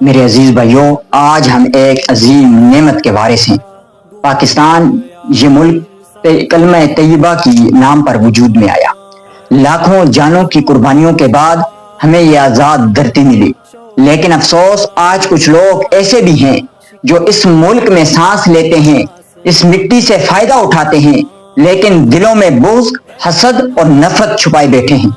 میرے عزیز بھائیوں، آج ہم ایک عظیم نعمت کے وارث ہیں۔ پاکستان یہ ملک کلمہ طیبہ کی نام پر وجود میں آیا۔ لاکھوں جانوں کی قربانیوں کے بعد ہمیں یہ آزاد دھرتی ملی، لیکن افسوس آج کچھ لوگ ایسے بھی ہیں جو اس ملک میں سانس لیتے ہیں، اس مٹی سے فائدہ اٹھاتے ہیں، لیکن دلوں میں بغض، حسد اور نفرت چھپائے بیٹھے ہیں۔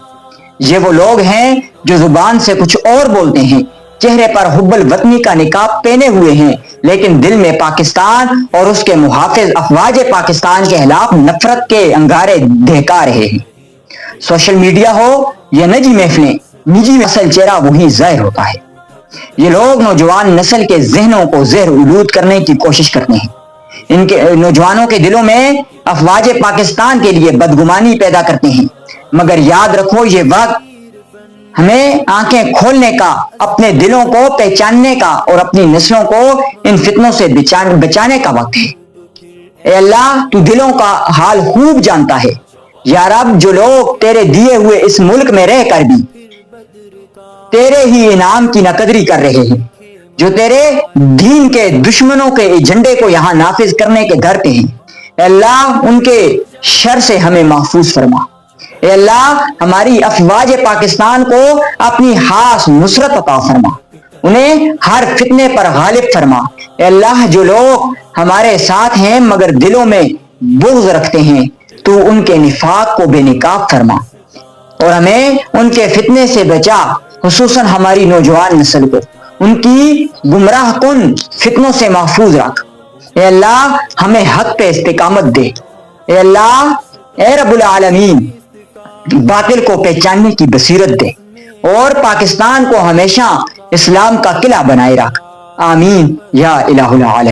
یہ وہ لوگ ہیں جو زبان سے کچھ اور بولتے ہیں، چہرے پر حب الوطنی کا نقاب پہنے ہوئے ہیں، لیکن دل میں پاکستان اور اس کے محافظ افواج پاکستان کے خلاف نفرت کے انگارے دہکا رہے ہیں۔ سوشل میڈیا ہو یا نجی محفلیں، نجی اصل چہرہ وہی ظاہر ہوتا ہے۔ یہ لوگ نوجوان نسل کے ذہنوں کو زہر آلود کرنے کی کوشش کرتے ہیں۔ ان کے نوجوانوں کے دلوں میں افواج پاکستان کے لیے بدگمانی پیدا کرتے ہیں، مگر یاد رکھو یہ وقت ہمیں آنکھیں کھولنے کا، اپنے دلوں کو پہچاننے کا اور اپنی نسلوں کو ان فتنوں سے بچانے کا وقت ہے۔ اے اللہ، تو دلوں کا حال خوب جانتا ہے۔ یا رب، جو لوگ تیرے دیے ہوئے اس ملک میں رہ کر بھی تیرے ہی انعام کی ناقدری کر رہے ہیں، جو تیرے دین کے دشمنوں کے ایجنڈے کو یہاں نافذ کرنے کے گھر پہ ہیں، اے اللہ ان کے شر سے ہمیں محفوظ فرما۔ اے اللہ، ہماری افواج پاکستان کو اپنی خاص نصرت عطا فرما، انہیں ہر فتنے پر غالب فرما۔ اے اللہ، جو لوگ ہمارے ساتھ ہیں مگر دلوں میں بغض رکھتے ہیں، تو ان کے نفاق کو بے نقاب فرما اور ہمیں ان کے فتنے سے بچا، خصوصاً ہماری نوجوان نسل کو ان کی گمراہ کن فتنوں سے محفوظ رکھ۔ اے اللہ، ہمیں حق پہ استقامت دے۔ اے اللہ، اے رب العالمین، باطل کو پہچاننے کی بصیرت دے اور پاکستان کو ہمیشہ اسلام کا قلعہ بنائے رکھ۔ آمین یا الہ العالمین۔